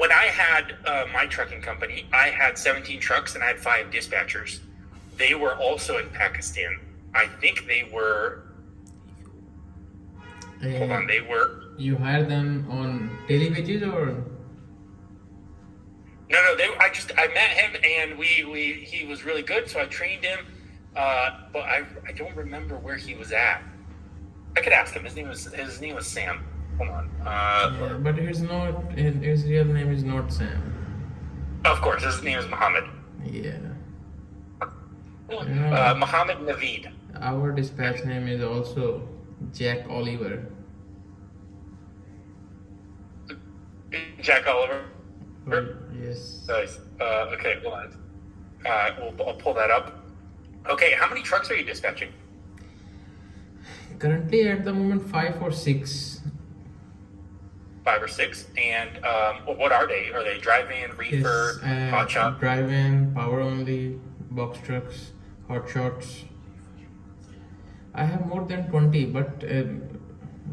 when I had my trucking company, I had 17 trucks and I had 5 dispatchers. They were also in Pakistan. I think they were. Hold on, they were. You hire them on daily wages or? No, I met him and he was really good, so I trained him. But I don't remember where he was at. I could ask him. His name was Sam. Hold on. Yeah, but his real name is not Sam. Of course, his name is Muhammad. Yeah. Muhammad Naveed. Our dispatch name is also Jack Oliver. Jack Oliver. Yes. Nice. Okay, hold on. I'll pull that up. Okay, how many trucks are you dispatching? Currently, at the moment, 5 or 6. 5 or 6. And what are they? Are they drive-in, reefer, hot shot? Drive-in, power only, box trucks, hot shots. I have more than 20, but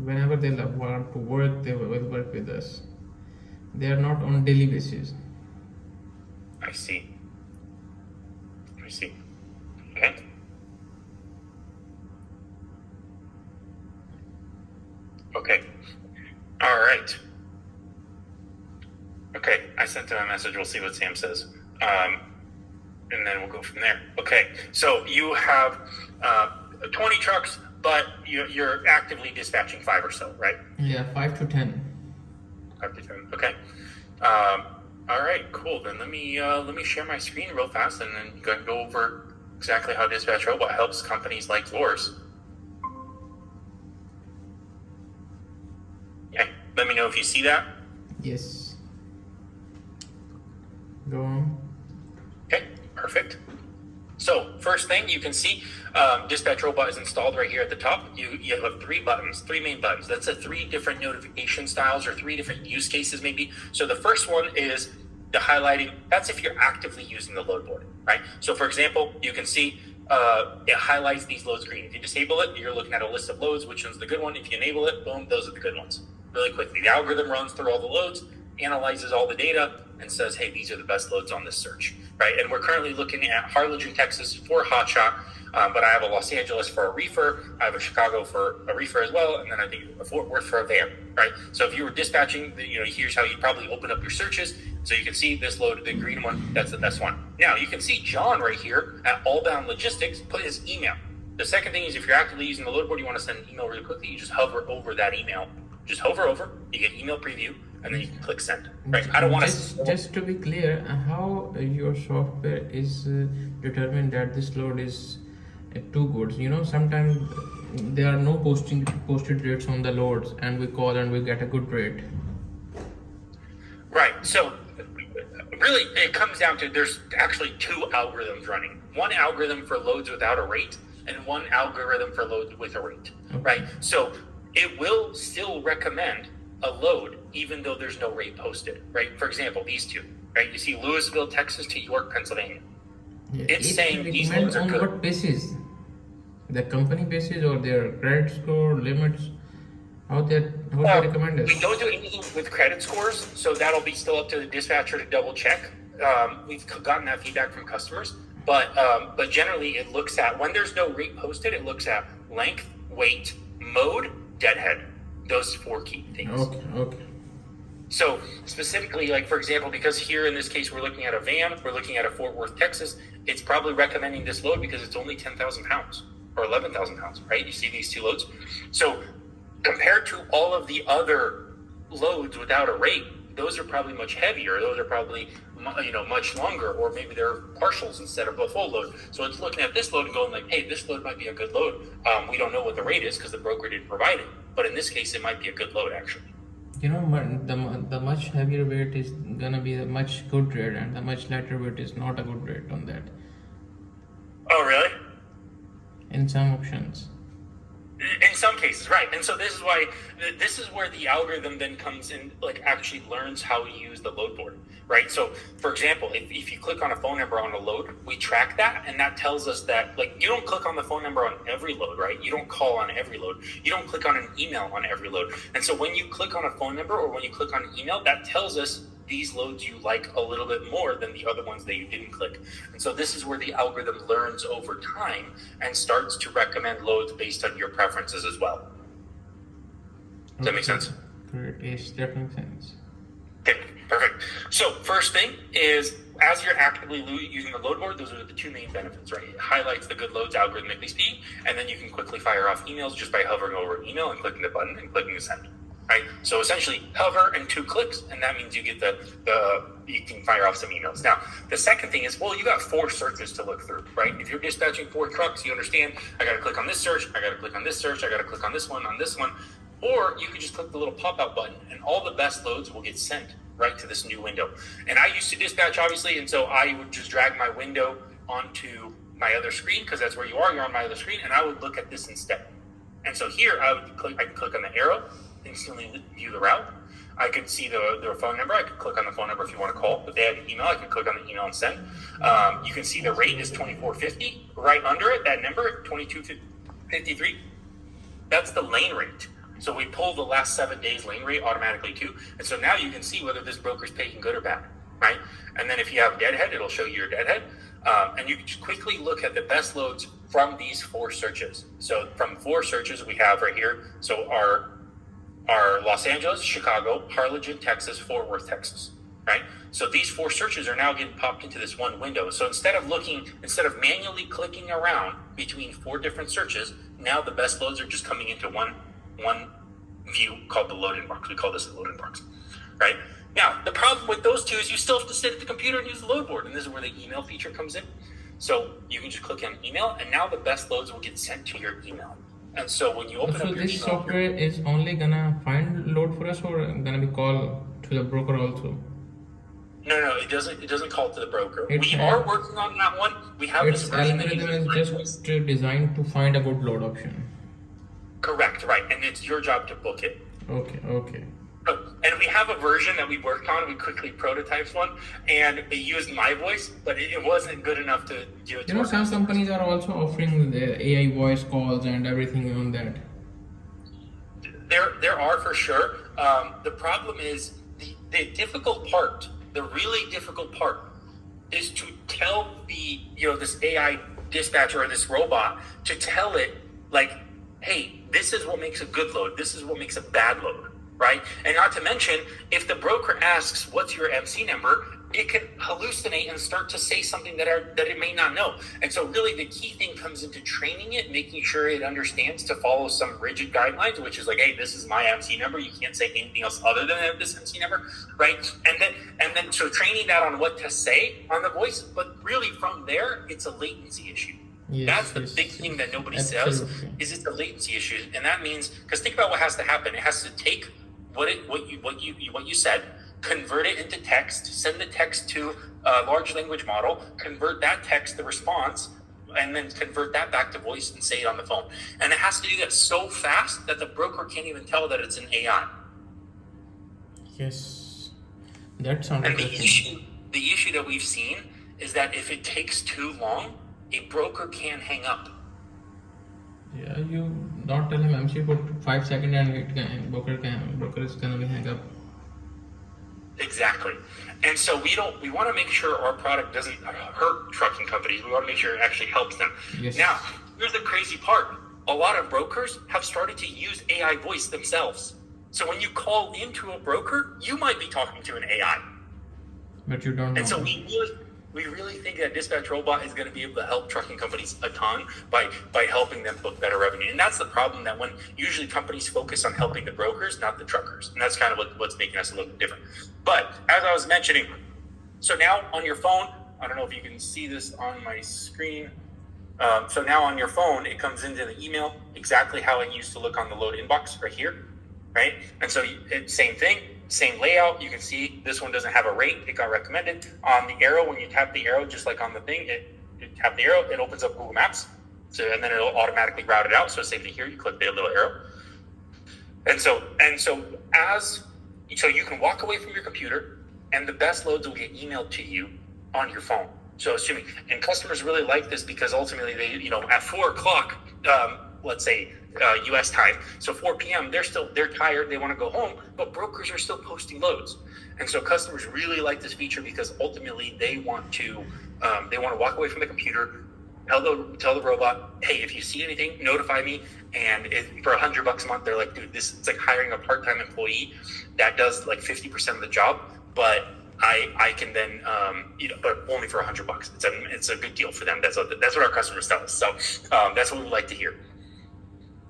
whenever they want to work, they will work with us. They are not on daily basis. I see. Okay. Okay. All right. Okay, I sent him a message. We'll see what Sam says. And then we'll go from there. Okay, so you have 20 trucks, but you're actively dispatching 5 or so, right? Yeah, 5 to 10. 5 to 10. Okay. All right, cool. Then let me share my screen real fast, and then go over exactly how Dispatch Robot helps companies like yours. Okay. Let me know if you see that. Yes. Go on. Okay, perfect. So first thing you can see, Dispatch Robot is installed right here at the top. You have 3 buttons, 3 main buttons. That's 3 different notification styles or 3 different use cases maybe. So the first one is the highlighting. That's if you're actively using the load board, right? So for example, you can see it highlights these loads green. If you disable it, you're looking at a list of loads, which one's the good one. If you enable it, boom, those are the good ones. Really quickly, the algorithm runs through all the loads, analyzes all the data, and says, hey, these are the best loads on this search, right? And we're currently looking at Harlingen, Texas for hotshot, but I have a Los Angeles for a reefer, I have a Chicago for a reefer as well, and then I think a Fort Worth for a van, right? So if you were dispatching, here's how you probably open up your searches. So you can see this load, the green one, that's the best one. Now you can see John right here at Allbound Logistics put his email. The second thing is if you're actively using the load board, you want to send an email really quickly, you just hover over that email. Just hover over, you get email preview, and then you can click send. Right? I don't want to. Just to be clear, how your software is determined that this load is too good. Sometimes there are no posted rates on the loads, and we call and we get a good rate. Right. So really, it comes down to there's actually 2 algorithms running. One algorithm for loads without a rate, and one algorithm for loads with a rate. Okay. Right. So it will still recommend a load even though there's no rate posted, right? For example, these 2, right? You see Louisville, Texas to York, Pennsylvania. Yeah, it's saying these loads are good. On what basis? The company basis or their credit score limits? How they recommend it? We don't do anything with credit scores, so that'll be still up to the dispatcher to double check. We've gotten that feedback from customers, but generally it looks at when there's no rate posted, it looks at length, weight, mode, deadhead. Those 4 key things. Okay. So specifically, like for example, because here in this case we're looking at a van, we're looking at a Fort Worth, Texas, it's probably recommending this load because it's only 10,000 pounds or 11,000 pounds, right? You see these 2 loads. So compared to all of the other loads without a rate, those are probably much heavier. Those are probably much longer, or maybe they're partials instead of a full load. So it's looking at this load and going like, hey, this load might be a good load. We don't know what the rate is because the broker didn't provide it. But in this case, it might be a good load actually. The much heavier weight is gonna be a much good rate, and the much lighter weight is not a good rate on that. Oh, really? In some options. In some cases, right. And so this is where the algorithm then comes in, like actually learns how to use the load board, right? So for example, if you click on a phone number on a load, we track that, and that tells us that, like, you don't click on the phone number on every load, right? You don't call on every load. You don't click on an email on every load. And so when you click on a phone number or when you click on an email, that tells us these loads you like a little bit more than the other ones that you didn't click. And so this is where the algorithm learns over time and starts to recommend loads based on your preferences as well. Does that make sense? Great. Yes, that makes sense. Okay, perfect. So first thing is, as you're actively using the load board, those are the two main benefits, right? It highlights the good loads algorithmically speaking, and then you can quickly fire off emails just by hovering over an email and clicking the button and clicking the send, right? So essentially hover and 2 clicks, and that means you get you can fire off some emails. Now, the second thing is, well, you got 4 searches to look through, right? If you're dispatching 4 trucks, you understand, I got to click on this search, I got to click on this search, I got to click on this one, or you can just click the little pop-out button, and all the best loads will get sent right to this new window. And I used to dispatch, obviously, and so I would just drag my window onto my other screen, because that's where you're on my other screen, and I would look at this instead. And so here, I can click on the arrow, instantly view the route. I could see their phone number. I could click on the phone number if you want to call. If they have an email, I can click on the email and send. You can see the rate is $24.50. Right under it, that number, $22.53, that's the lane rate. So we pull the last 7 days lane rate automatically too. And so now you can see whether this broker's paying good or bad, right? And then if you have deadhead, it'll show you your deadhead. And you can just quickly look at the best loads from these 4 searches. So from 4 searches we have right here. So our Los Angeles, Chicago, Harlingen, Texas, Fort Worth, Texas, right? So these 4 searches are now getting popped into this one window. So instead of manually clicking around between 4 different searches, now the best loads are just coming into one view called the load-in box. We call this the load-in box, right? Now, the problem with those 2 is you still have to sit at the computer and use the load board, and this is where the email feature comes in. So you can just click on email, and now the best loads will get sent to your email. And so when you open up your email... So this software is only gonna find load for us, or gonna be called to the broker also? No, it doesn't call to the broker. We are working on that one. We have this version. Its algorithm is just designed to find a good load option. Correct, right. And it's your job to book it. Okay. And we have a version that we worked on. We quickly prototyped one, and it used my voice, but it wasn't good enough to do it. Some companies are also offering the AI voice calls and everything on that. There are for sure. The problem is the difficult part. The really difficult part is to tell this AI dispatcher or this robot to tell it, like, hey, this is what makes a good load. This is what makes a bad load, right? And not to mention, if the broker asks, what's your MC number, it can hallucinate and start to say something that it may not know. And so really the key thing comes into training it, making sure it understands to follow some rigid guidelines, which is like, hey, this is my MC number. You can't say anything else other than this MC number, right? And then so training that on what to say on the voice, but really from there, it's a latency issue. That's the big thing that nobody says, is it's a latency issue. And that means, because think about what has to happen. It has to take what you said, convert it into text, send the text to a large language model, convert that text, the response, and then convert that back to voice and say it on the phone. And it has to do that so fast that the broker can't even tell that it's an AI. Yes, that sounds interesting. The issue that we've seen is that if it takes too long, a broker can hang up. Yeah, you don't tell him MC for 5 seconds and broker is gonna hang up. Exactly. And so we want to make sure our product doesn't hurt trucking companies. We want to make sure it actually helps them. Yes. Now, here's the crazy part. A lot of brokers have started to use AI voice themselves. So when you call into a broker, you might be talking to an AI. But you don't know. And so we really think that Dispatch Robot is going to be able to help trucking companies a ton by helping them book better revenue. And that's the problem, that when usually companies focus on helping the brokers, not the truckers. And that's kind of what's making us a little bit different. But as I was mentioning, so now on your phone, I don't know if you can see this on my screen. So now on your phone, it comes into the email exactly how it used to look on the load inbox right here, right? And so same thing. Same layout. You can see this one doesn't have a rate. It got recommended. On the arrow, when you tap the arrow, just like on the thing, you tap the arrow, it opens up Google Maps. And then it'll automatically route it out. So same thing here. You click the little arrow. And so you can walk away from your computer, and the best loads will get emailed to you on your phone. So and customers really like this because ultimately they, at 4 o'clock, let's say U.S. time. So 4 p.m. They're tired. They want to go home, but brokers are still posting loads, and so customers really like this feature because ultimately they want to walk away from the computer. Tell the robot, hey, if you see anything, notify me. And for $100 a month, they're like, dude, it's like hiring a part-time employee that does like 50% of the job, but I can then, but only for $100. It's a good deal for them. That's what our customers tell us. So that's what we like to hear.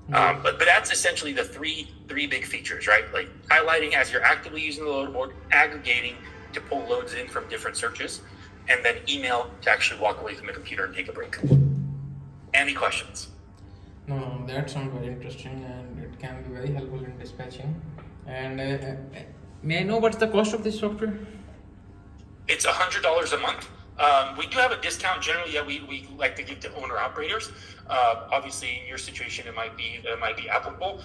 But that's essentially the three big features, right? Like highlighting as you're actively using the load board, aggregating to pull loads in from different searches, and then email to actually walk away from the computer and take a break. Any questions? No, that sounds very interesting and it can be very helpful in dispatching. And may I know what's the cost of this software? It's $100 a month. We do have a discount generally that we like to give to owner operators. Obviously, in your situation, it might be applicable.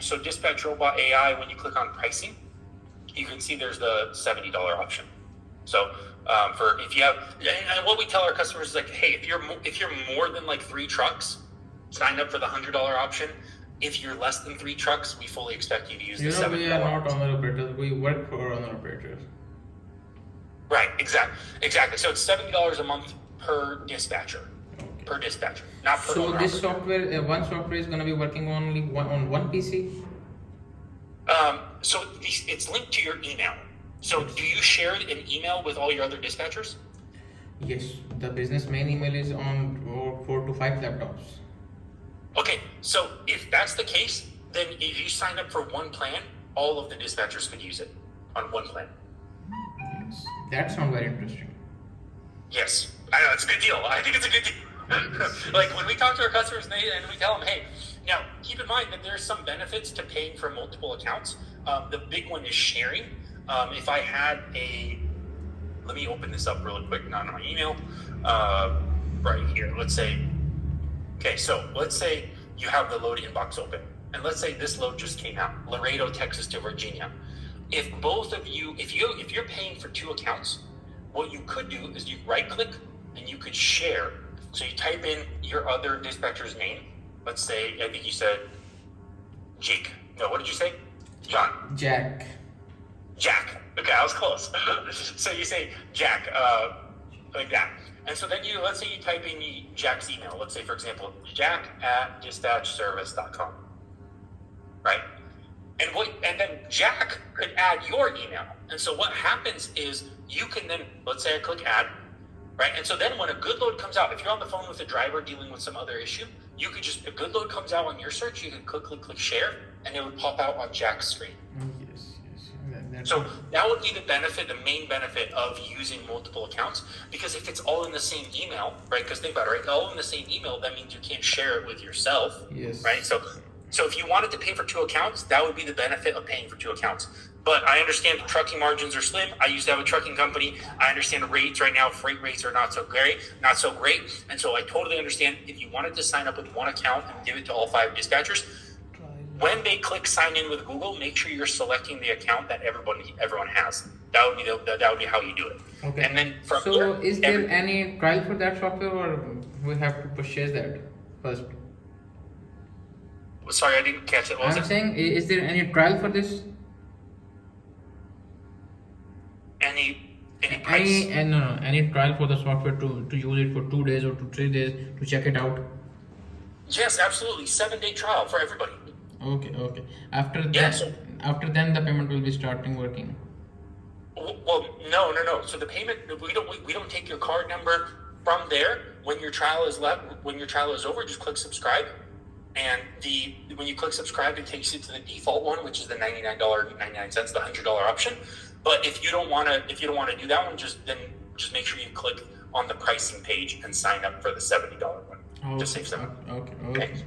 So Dispatch Robot AI, when you click on pricing, you can see there's the $70 option. So if you have, and what we tell our customers is like, hey, if you're more than like 3 trucks, sign up for the $100 option. If you're less than 3 trucks, we fully expect you to use the $70. We are not owner operators. We work for owner operators. Right, exactly. So it's $70 a month per dispatcher. Okay. Per dispatcher, not per So owner this operator. software, one software is going to be working only on one PC? So it's linked to your email. So do you share an email with all your other dispatchers? Yes, the business main email is on 4 to 5 laptops. Okay, so if that's the case, then if you sign up for one plan, all of the dispatchers could use it on one plan. Yes, that sounds very interesting. Yes, I know, it's a good deal. I think it's a good deal. Like when we talk to our customers and we tell them, hey, now keep in mind that there's some benefits to paying for multiple accounts. The big one is sharing. If I had let me open this up really quick, not on my email, right here. Let's say you have the load inbox open, and let's say this load just came out, Laredo, Texas to Virginia. If both of you, if you're paying for 2 accounts, what you could do is you right click and you could share. So you type in your other dispatcher's name. Let's say, I think you said Jake. No, what did you say? John. Jack. Okay, I was close. So you say Jack, like that. And so then let's say you type in Jack's email. Let's say, for example, jack@dispatchservice.com. Right? And then Jack could add your email. And so what happens is you can then, let's say I click add, right? And so then when a good load comes out, if you're on the phone with a driver dealing with some other issue, you could a good load comes out on your search, you can click share, and it would pop out on Jack's screen. Yes. So that would be the main benefit of using multiple accounts, because if it's all in the same email, right? Because think about it, right? All in the same email, that means you can't share it with yourself, Yes. right? So if you wanted to pay for 2 accounts, that would be the benefit of paying for 2 accounts. But I understand trucking margins are slim. I used to have a trucking company. I understand rates right now, freight rates are not so great. And so I totally understand if you wanted to sign up with 1 account and give it to all 5 dispatchers, when they click sign in with Google, make sure you're selecting the account that everyone has. That would be how you do it. Okay. And then from so there, is there any trial for that software, or we have to purchase that first? Sorry, I didn't catch it. What was I'm it? saying, is there any trial for this? Any price? Any trial for the software to use it for 2 days or 3 days to check it out? Yes, absolutely. 7-day trial for everybody. Okay. After Yeah, then the payment will be starting working. Well, no. So the payment, we don't take your card number from there. When your trial is over, just click subscribe, and when you click subscribe, it takes you to the default one, which is the $99.99, the $100 option. But if you don't want to do that one, just make sure you click on the pricing page and sign up for the $70 one. Okay. Just save some. Okay. Great.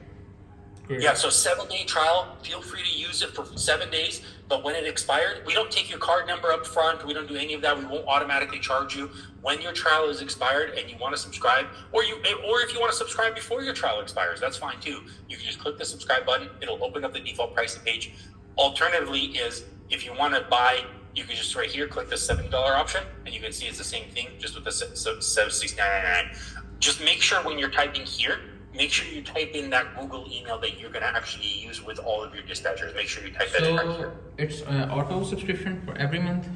Yeah, so 7-day trial. Feel free to use it for 7 days. But when it expired, we don't take your card number up front. We don't do any of that. We won't automatically charge you. When your trial is expired and you want to subscribe, or if you want to subscribe before your trial expires, that's fine too. You can just click the subscribe button. It'll open up the default pricing page. Alternatively, is if you want to buy, you can just right here click the $70 option, and you can see it's the same thing, just with the $69.99. Just make sure when you're typing here make sure you type in that Google email that you're going to actually use with all of your dispatchers. Make sure you type that in right So here. it's auto subscription for every month.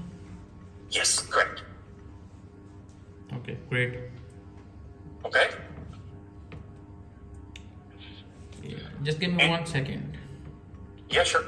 Yes, correct. Okay, great. Okay. Yeah. Just give me And- 1 second. Yeah, sure.